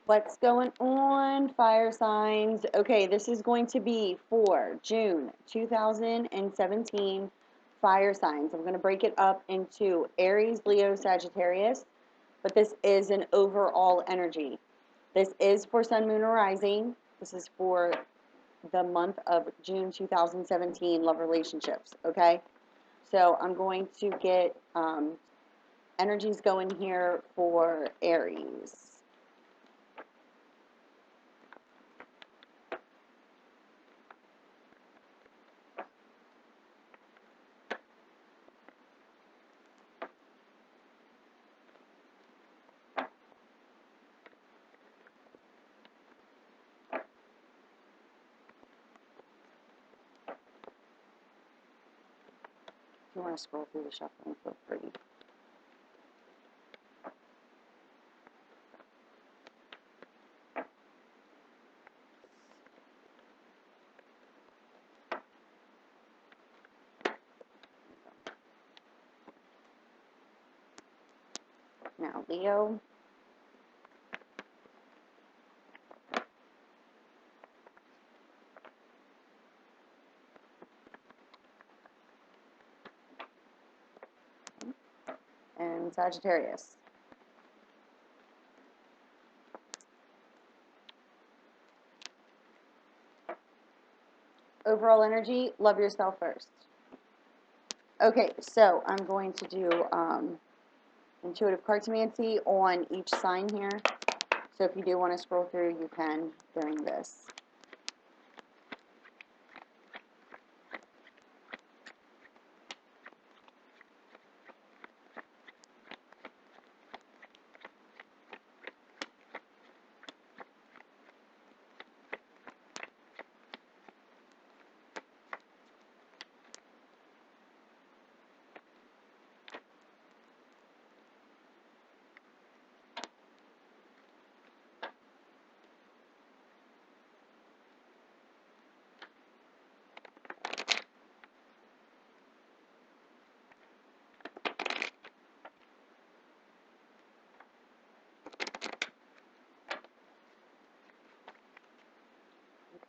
What's going on, fire signs? Okay, this is going to be for June 2017 fire signs. I'm going to break it up into Aries, Leo, Sagittarius, but this is an overall energy. This is for Sun, Moon, or Rising. This is for the month of June 2017, love relationships, okay? So I'm going to get energies going here for Aries. If you want to scroll through the shuffling, feel free. Now, Leo. And Sagittarius. Overall energy, love yourself first. Okay, so I'm going to do intuitive cartomancy on each sign here. So if you do want to scroll through, you can during this.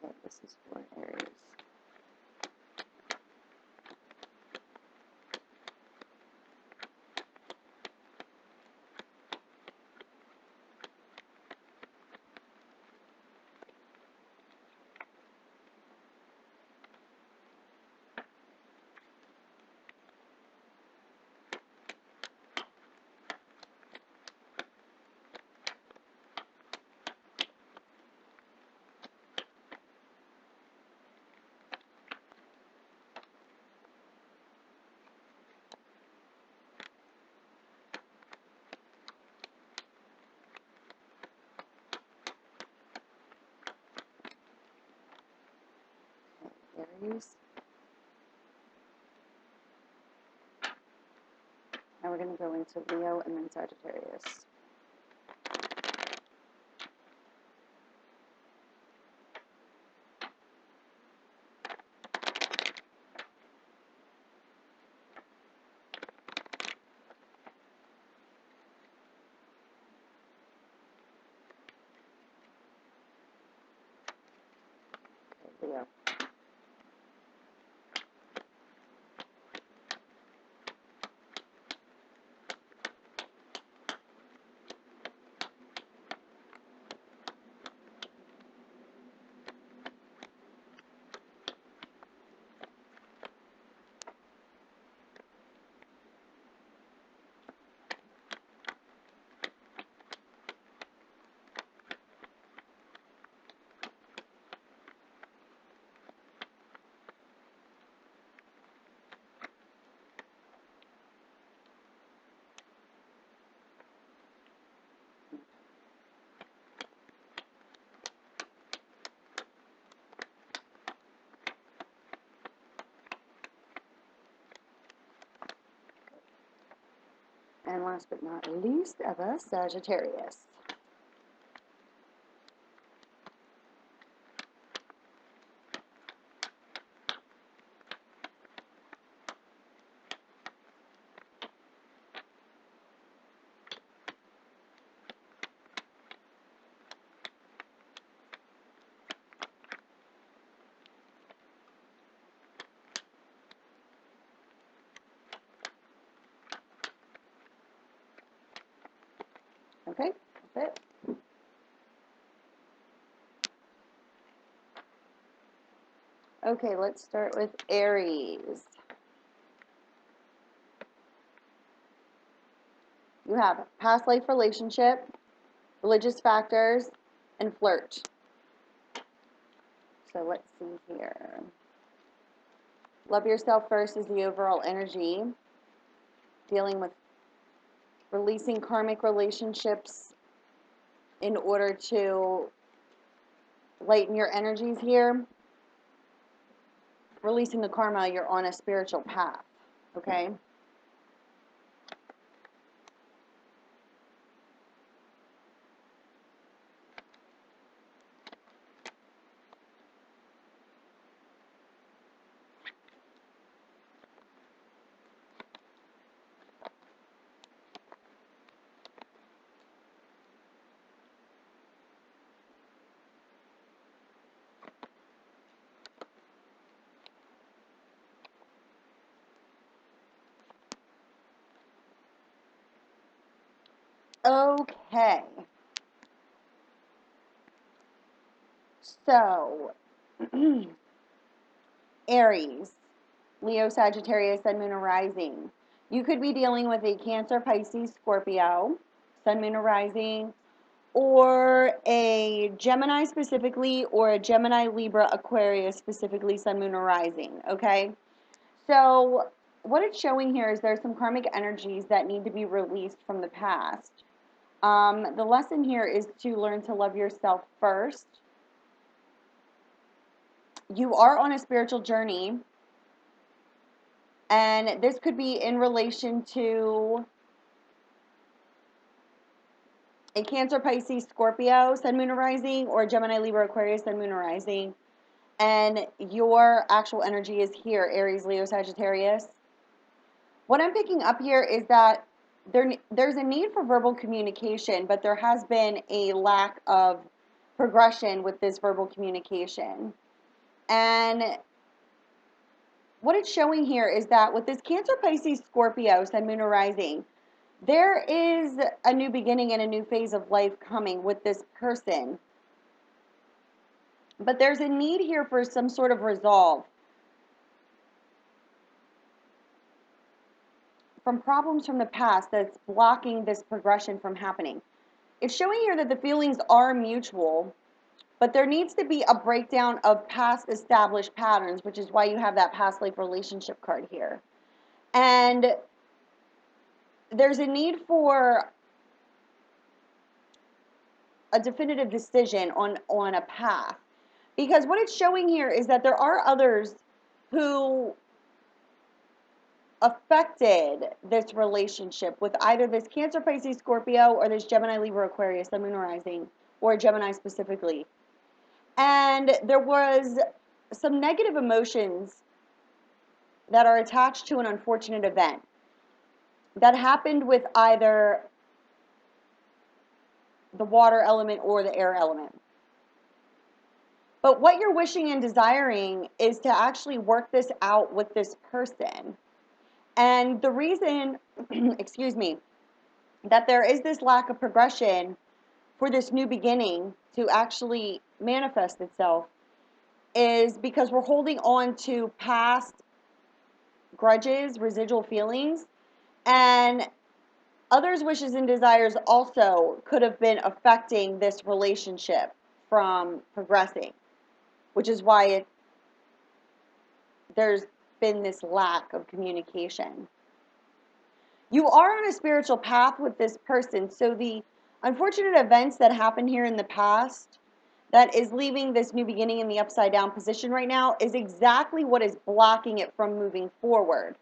Okay, this is for Aries. Aries. Now we're going to go into Leo and then Sagittarius. Okay, Leo. And last but not least ever, Sagittarius. Okay, that's it. Okay, let's start with Aries. You have past life relationship, religious factors, and flirt. So let's see here. Love yourself first is the overall energy. Dealing with releasing karmic relationships in order to lighten your energies here. Releasing the karma, you're on a spiritual path. Okay? Okay. So, Aries, Leo, Sagittarius, Sun, Moon, or Rising. You could be dealing with a Cancer, Pisces, Scorpio, Sun, Moon, or Rising, or a Gemini specifically, or a Gemini, Libra, Aquarius specifically, Sun, Moon, or Rising. Okay? So, what it's showing here is there's some karmic energies that need to be released from the past. The lesson here is to learn to love yourself first. You are on a spiritual journey, and this could be in relation to a Cancer, Pisces, Scorpio, Sun, Moon, or Rising, or Gemini, Libra, Aquarius, Sun, Moon, or Rising. And your actual energy is here, Aries, Leo, Sagittarius. What I'm picking up here is that there's a need for verbal communication, but there has been a lack of progression with this verbal communication. And what it's showing here is that with this Cancer, Pisces, Scorpio, Sun, Moon, or Rising, there is a new beginning and a new phase of life coming with this person. But there's a need here for some sort of resolve from problems from the past that's blocking this progression from happening. It's showing here that the feelings are mutual, but there needs to be a breakdown of past established patterns, which is why you have that past life relationship card here. And there's a need for a definitive decision on a path. Because what it's showing here is that there are others who affected this relationship with either this Cancer, Pisces, Scorpio, or this Gemini, Libra, Aquarius, Sun, Moon, Rising, or Gemini specifically. And there was some negative emotions that are attached to an unfortunate event that happened with either the water element or the air element. But what you're wishing and desiring is to actually work this out with this person. And the reason, excuse me, that there is this lack of progression for this new beginning to actually manifest itself is because we're holding on to past grudges, residual feelings, and others' wishes and desires also could have been affecting this relationship from progressing, which is why there's been this lack of communication. You are on a spiritual path with this person, so the unfortunate events that happened here in the past that is leaving this new beginning in the upside down position right now is exactly what is blocking it from moving forward.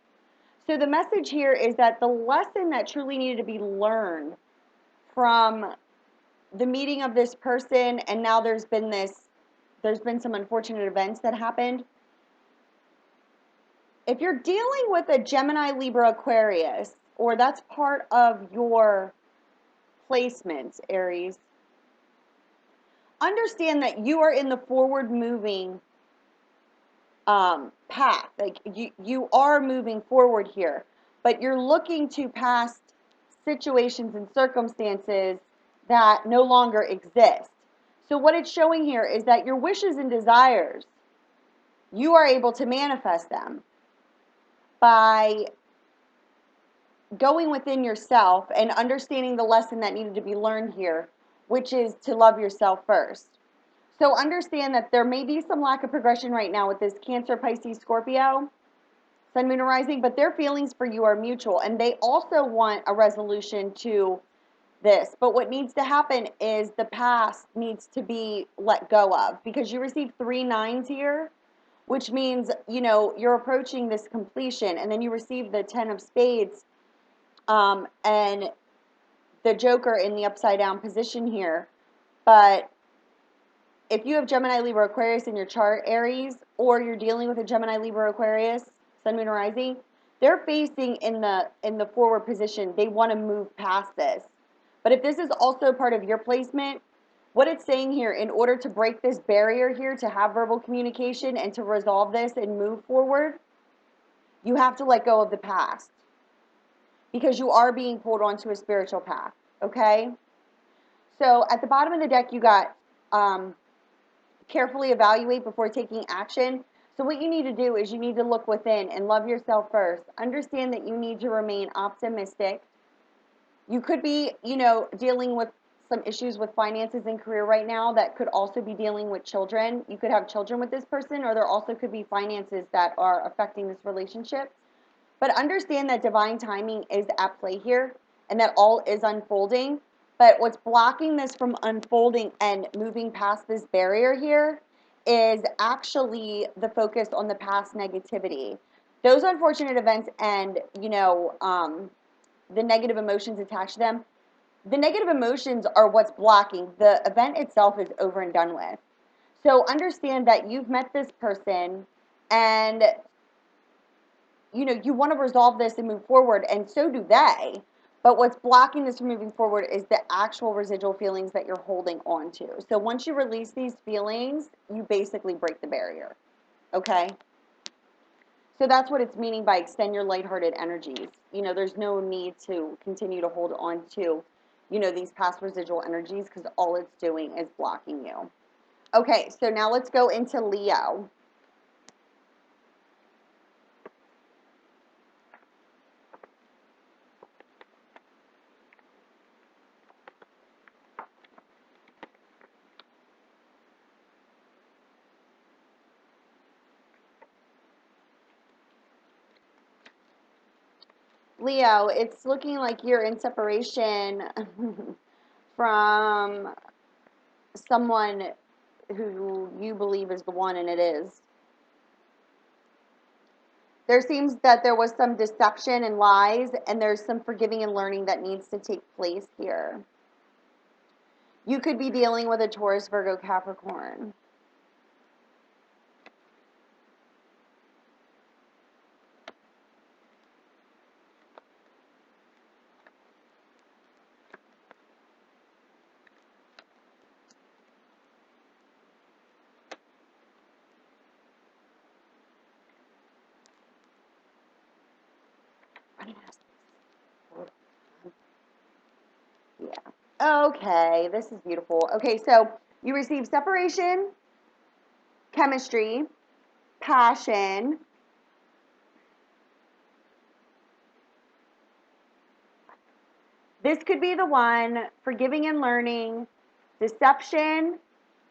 So the message here is that the lesson that truly needed to be learned from the meeting of this person, and now there's been some unfortunate events that happened. If you're dealing with a Gemini, Libra, Aquarius, or that's part of your placements, Aries, understand that you are in the forward moving path. Like you are moving forward here, but you're looking to past situations and circumstances that no longer exist. So what it's showing here is that your wishes and desires, you are able to manifest them by going within yourself and understanding the lesson that needed to be learned here, which is to love yourself first. So understand that there may be some lack of progression right now with this Cancer, Pisces, Scorpio, Sun, Moon, and Rising, but their feelings for you are mutual, and they also want a resolution to this. But what needs to happen is the past needs to be let go of, because you received 3 nines here, which means, you know, you're approaching this completion, and then you receive the 10 of spades, and the Joker in the upside down position here. But if you have Gemini, Libra, Aquarius in your chart, Aries, or you're dealing with a Gemini, Libra, Aquarius, Sun, Moon, or Rising, they're facing in the forward position. They want to move past this. But if this is also part of your placement, what it's saying here, in order to break this barrier here, to have verbal communication and to resolve this and move forward, you have to let go of the past, because you are being pulled onto a spiritual path, okay? So at the bottom of the deck, you got carefully evaluate before taking action. So what you need to do is you need to look within and love yourself first. Understand that you need to remain optimistic. You could be, you know, dealing with some issues with finances and career right now that could also be dealing with children. You could have children with this person, or there also could be finances that are affecting this relationship. But understand that divine timing is at play here and that all is unfolding. But what's blocking this from unfolding and moving past this barrier here is actually the focus on the past negativity. Those unfortunate events and, you know, the negative emotions attached to them, the negative emotions are what's blocking. The event itself is over and done with. So understand that you've met this person, and you know, you want to resolve this and move forward, and so do they. But what's blocking this from moving forward is the actual residual feelings that you're holding on to. So once you release these feelings, you basically break the barrier. Okay? So that's what it's meaning by extend your lighthearted energies. You know, there's no need to continue to hold on to, you know, these past residual energies, because all it's doing is blocking you. Okay, so now let's go into Leo. Leo, it's looking like you're in separation from someone who you believe is the one, and it is. There seems that there was some deception and lies, and there's some forgiving and learning that needs to take place here. You could be dealing with a Taurus, Virgo, Capricorn. Yeah. Okay, this is beautiful. Okay, so you receive separation, chemistry, passion, this could be the one, forgiving and learning, deception,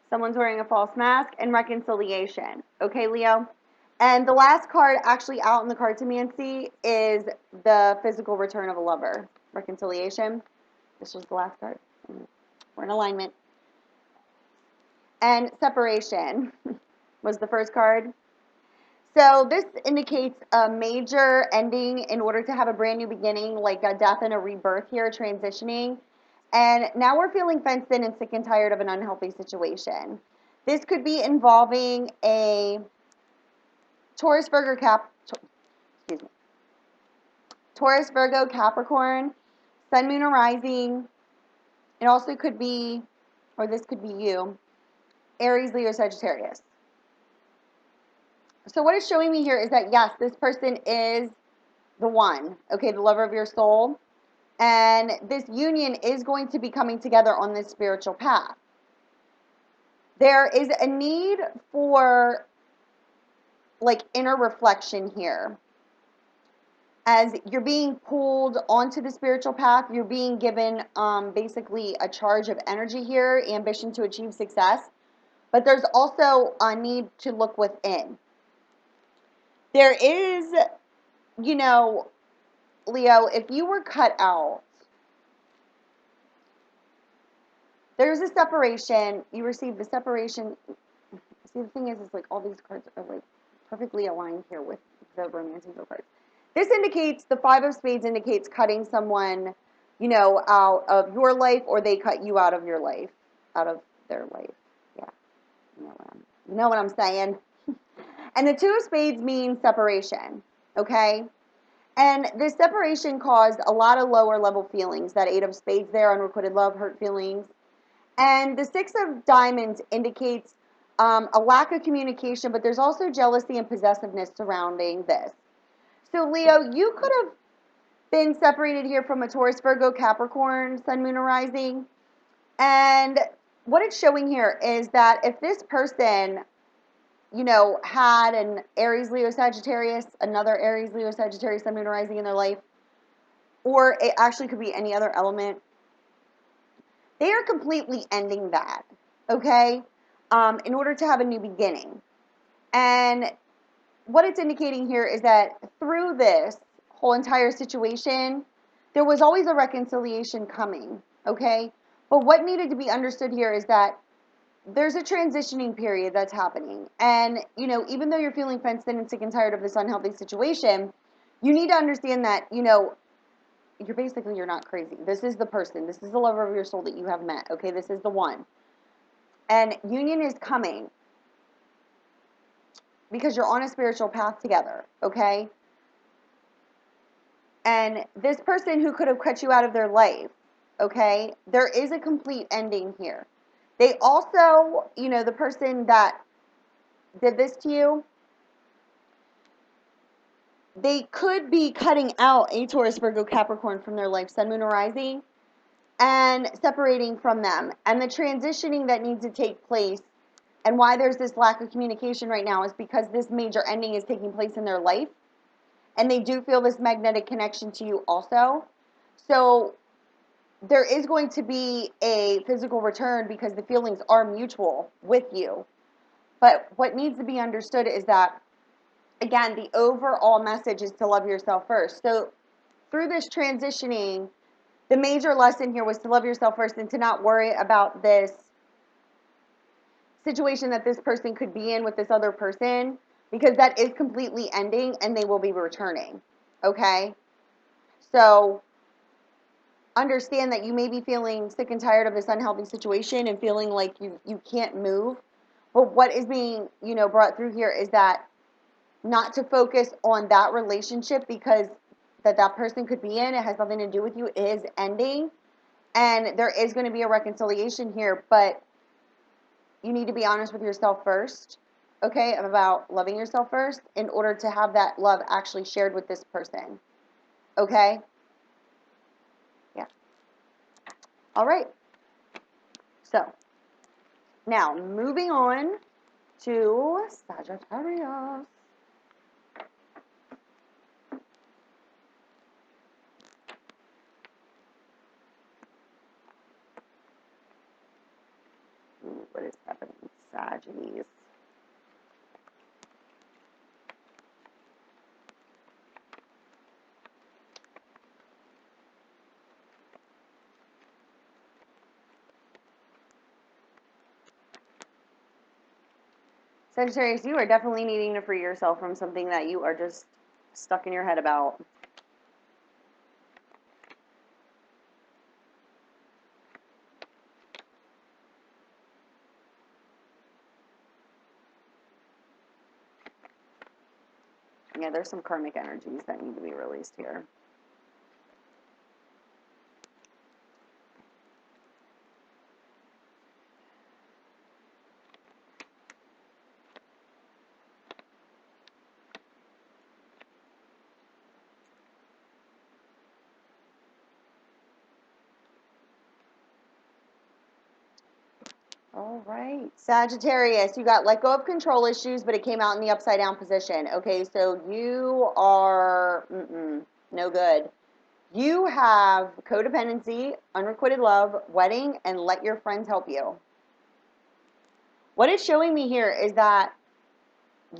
someone's wearing a false mask, and reconciliation. Okay, Leo? And the last card actually out in the cartomancy is the physical return of a lover. Reconciliation. This was the last card. We're in alignment. And separation was the first card. So this indicates a major ending in order to have a brand new beginning, like a death and a rebirth here, transitioning. And now we're feeling fenced in and sick and tired of an unhealthy situation. This could be involving a Taurus, Taurus, Virgo, Capricorn, Sun, Moon, or Rising. It also could be, or this could be you, Aries, Leo, Sagittarius. So what it's showing me here is that, yes, this person is the one, okay, the lover of your soul. And this union is going to be coming together on this spiritual path. There is a need for like inner reflection here. As you're being pulled onto the spiritual path, you're being given basically a charge of energy here, ambition to achieve success. But there's also a need to look within. There is, you know, Leo, if you were cut out, there's a separation. You received the separation. See, the thing is like all these cards are like perfectly aligned here with the romance angel cards. This indicates, the Five of Spades indicates cutting someone, you know, out of your life, or they cut you out of your life, out of their life. Yeah, you know what I'm saying. And the Two of Spades means separation, okay? And this separation caused a lot of lower level feelings. That Eight of Spades there, unrequited love, hurt feelings. And the Six of Diamonds indicates a lack of communication, but there's also jealousy and possessiveness surrounding this. So Leo, you could have been separated here from a Taurus, Virgo, Capricorn, Sun, Moon, or Rising. And what it's showing here is that if this person, you know, had an Aries, Leo, Sagittarius, another Aries, Leo, Sagittarius, Sun, Moon, or Rising in their life, or it actually could be any other element, they are completely ending that, okay, in order to have a new beginning. And what it's indicating here is that through this whole entire situation, there was always a reconciliation coming, okay? But what needed to be understood here is that there's a transitioning period that's happening. And, you know, even though you're feeling fenced in and sick and tired of this unhealthy situation, you need to understand that, you know, you're not crazy. This is the person. This is the lover of your soul that you have met, okay? This is the one. And union is coming because you're on a spiritual path together, okay? And this person who could have cut you out of their life, okay, there is a complete ending here. They also, you know, the person that did this to you, they could be cutting out a Taurus, Virgo, Capricorn from their life, Sun, Moon, or Rising, and separating from them. And the transitioning that needs to take place, and why there's this lack of communication right now, is because this major ending is taking place in their life. And they do feel this magnetic connection to you also. So there is going to be a physical return because the feelings are mutual with you. But what needs to be understood is that, again, the overall message is to love yourself first. So through this transitioning, the major lesson here was to love yourself first and to not worry about this situation that this person could be in with this other person, because that is completely ending and they will be returning, okay? So understand that you may be feeling sick and tired of this unhealthy situation and feeling like you can't move. But what is being, you know, brought through here is that not to focus on that relationship, because that person could be in, it has nothing to do with you, it is ending. And there is going to be a reconciliation here, but you need to be honest with yourself first, okay, about loving yourself first in order to have that love actually shared with this person, okay? Yeah. All right. So, now moving on to Sagittarius. Ooh, what is happening? Sagittarius. Sagittarius, you are definitely needing to free yourself from something that you are just stuck in your head about. Yeah, there's some karmic energies that need to be released here. All right. Sagittarius, you got let go of control issues, but it came out in the upside down position. Okay, so you are no good. You have codependency, unrequited love, wedding, and let your friends help you. What it's showing me here is that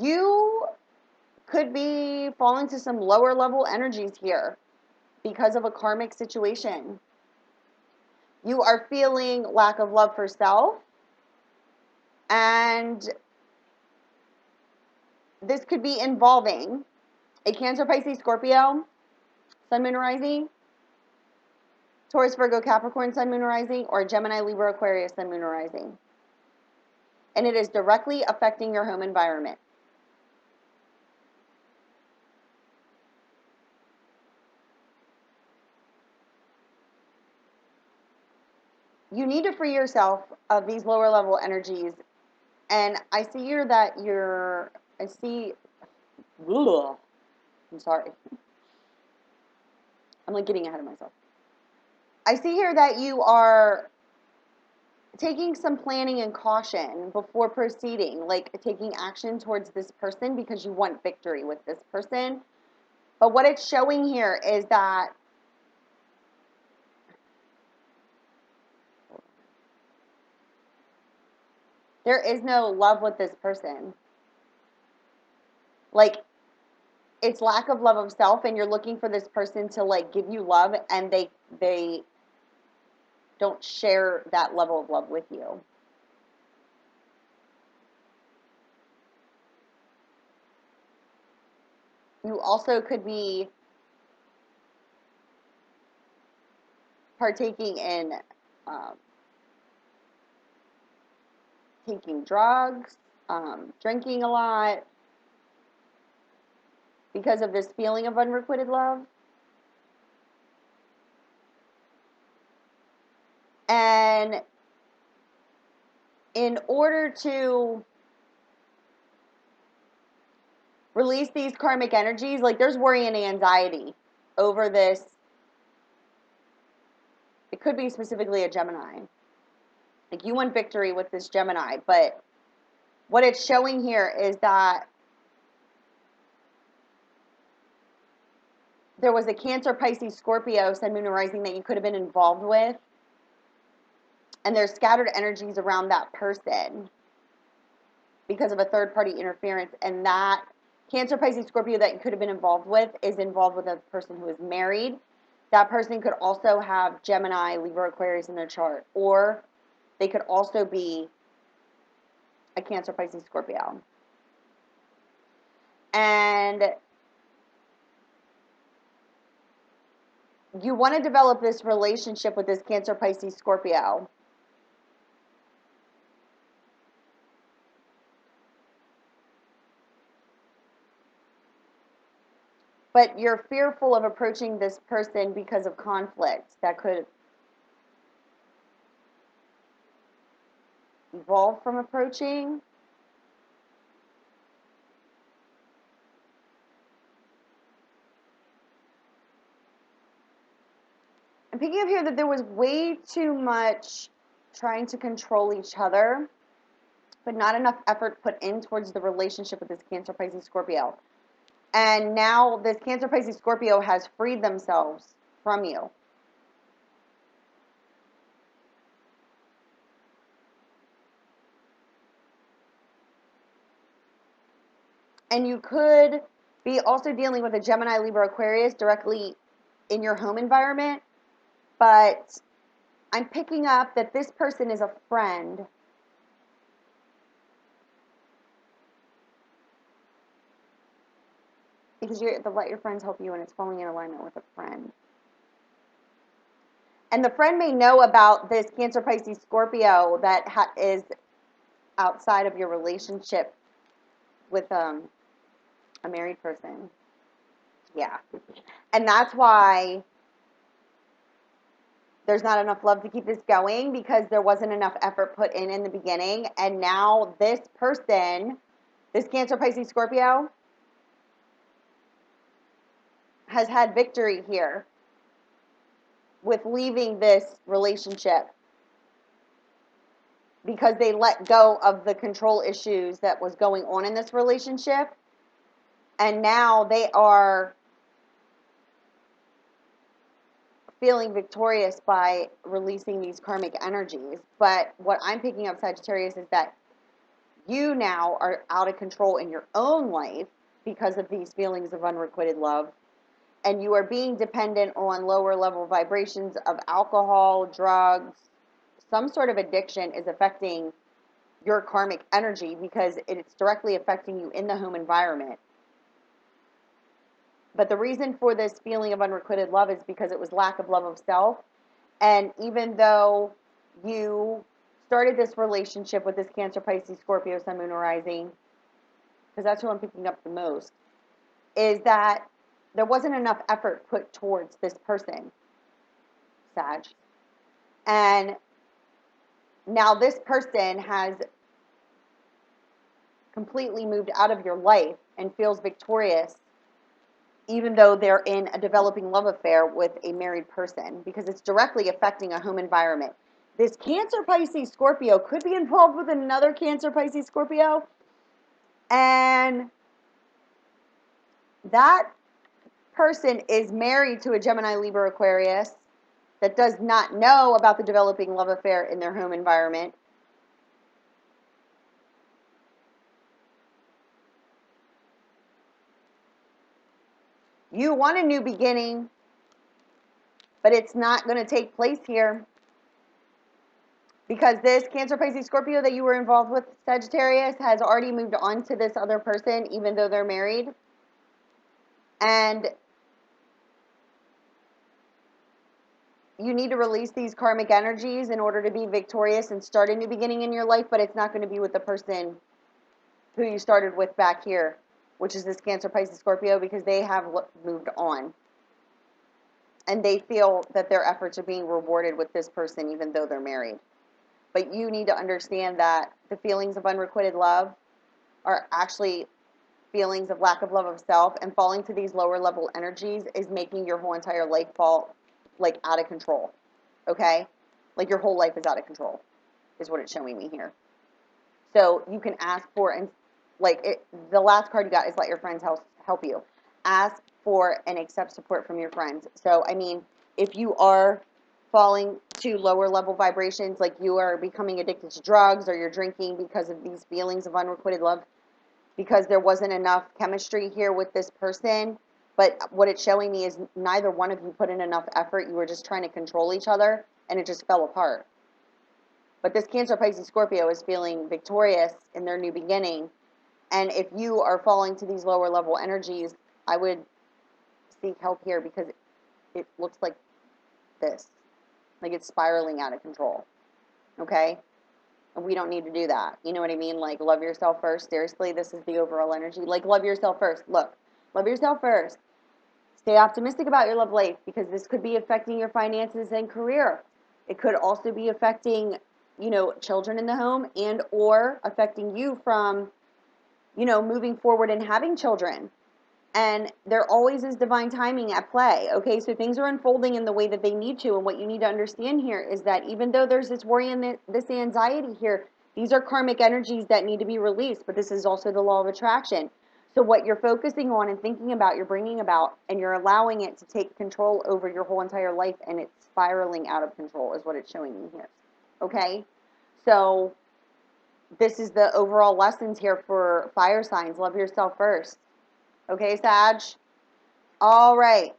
you could be falling to some lower level energies here because of a karmic situation. You are feeling lack of love for self, and this could be involving a Cancer, Pisces, Scorpio, Sun, Moon, Rising, Taurus, Virgo, Capricorn, Sun, Moon, Rising, or Gemini, Libra, Aquarius, Sun, Moon, Rising. And it is directly affecting your home environment. You need to free yourself of these lower level energies. And I see here that I'm sorry. I'm like getting ahead of myself. I see here that you are taking some planning and caution before proceeding, like taking action towards this person because you want victory with this person. But what it's showing here is that there is no love with this person. Like, it's lack of love of self, and you're looking for this person to like give you love, and they don't share that level of love with you. You also could be partaking in taking drugs, drinking a lot because of this feeling of unrequited love. And in order to release these karmic energies, like there's worry and anxiety over this. It could be specifically a Gemini. Like you want victory with this Gemini, but what it's showing here is that there was a Cancer, Pisces, Scorpio, Sun, Moon, and Rising that you could have been involved with. And there's scattered energies around that person because of a third-party interference. And that Cancer, Pisces, Scorpio that you could have been involved with is involved with a person who is married. That person could also have Gemini, Libra, Aquarius in their chart. Or they could also be a Cancer, Pisces, Scorpio. And you want to develop this relationship with this Cancer, Pisces, Scorpio. But you're fearful of approaching this person because of conflict that could evolve from approaching. I'm picking up here that there was way too much trying to control each other, but not enough effort put in towards the relationship with this Cancer, Pisces, Scorpio. And now this Cancer, Pisces, Scorpio has freed themselves from you. And you could be also dealing with a Gemini, Libra, Aquarius directly in your home environment. But I'm picking up that this person is a friend. Because you let your friends help you, and it's falling in alignment with a friend. And the friend may know about this Cancer, Pisces, Scorpio that is outside of your relationship with a married person. Yeah. And that's why there's not enough love to keep this going, because there wasn't enough effort put in the beginning. And now this person, this Cancer, Pisces, Scorpio, has had victory here with leaving this relationship. because they let go of the control issues that was going on in this relationship. And now they are feeling victorious by releasing these karmic energies. But what I'm picking up, Sagittarius, is that you now are out of control in your own life because of these feelings of unrequited love. And you are being dependent on lower level vibrations of alcohol, drugs. Some sort of addiction is affecting your karmic energy because it's directly affecting you in the home environment. But the reason for this feeling of unrequited love is because it was lack of love of self. And even though you started this relationship with this Cancer, Pisces, Scorpio, Sun, Moon, or Rising, because that's who I'm picking up the most, is that there wasn't enough effort put towards this person, Sag. And now this person has completely moved out of your life and feels victorious even though they're in a developing love affair with a married person, because it's directly affecting a home environment. This Cancer, Pisces, Scorpio could be involved with another Cancer, Pisces, Scorpio, and that person is married to a Gemini, Libra, Aquarius that does not know about the developing love affair in their home environment. You want a new beginning, but it's not going to take place here because this Cancer, Pisces, Scorpio that you were involved with, Sagittarius, has already moved on to this other person, even though they're married. And you need to release these karmic energies in order to be victorious and start a new beginning in your life, but it's not going to be with the person who you started with back here, which is this Cancer, Pisces, Scorpio, because they have moved on. And they feel that their efforts are being rewarded with this person, even though they're married. But you need to understand that the feelings of unrequited love are actually feelings of lack of love of self, and falling to these lower level energies is making your whole entire life fall like out of control. Okay? Like your whole life is out of control, is what it's showing me here. So you can ask for, and the last card you got is let your friends help you. Ask for and accept support from your friends. So, I mean, if you are falling to lower level vibrations, like you are becoming addicted to drugs or you're drinking because of these feelings of unrequited love, because there wasn't enough chemistry here with this person, but what it's showing me is neither one of you put in enough effort. You were just trying to control each other, and it just fell apart. But this Cancer, Pisces, Scorpio is feeling victorious in their new beginning. And if you are falling to these lower level energies, I would seek help here because it looks like this. Like it's spiraling out of control. Okay? And we don't need to do that. You know what I mean? Like, love yourself first. Seriously, this is the overall energy. Like, love yourself first. Look, love yourself first. Stay optimistic about your love life because this could be affecting your finances and career. It could also be affecting, children in the home and or affecting you from, moving forward and having children. And there always is divine timing at play, okay? So things are unfolding in the way that they need to, and what you need to understand here is that even though there's this worry and this anxiety here, these are karmic energies that need to be released, but this is also the law of attraction. So what you're focusing on and thinking about, you're bringing about, and you're allowing it to take control over your whole entire life, and it's spiraling out of control is what it's showing me here, okay? So this is the overall lessons here for fire signs. Love yourself first. Okay, Sag? All right.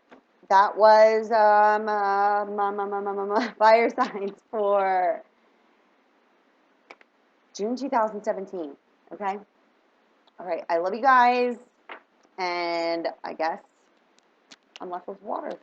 That was fire signs for June 2017. Okay? All right. I love you guys. And I guess I'm left with water.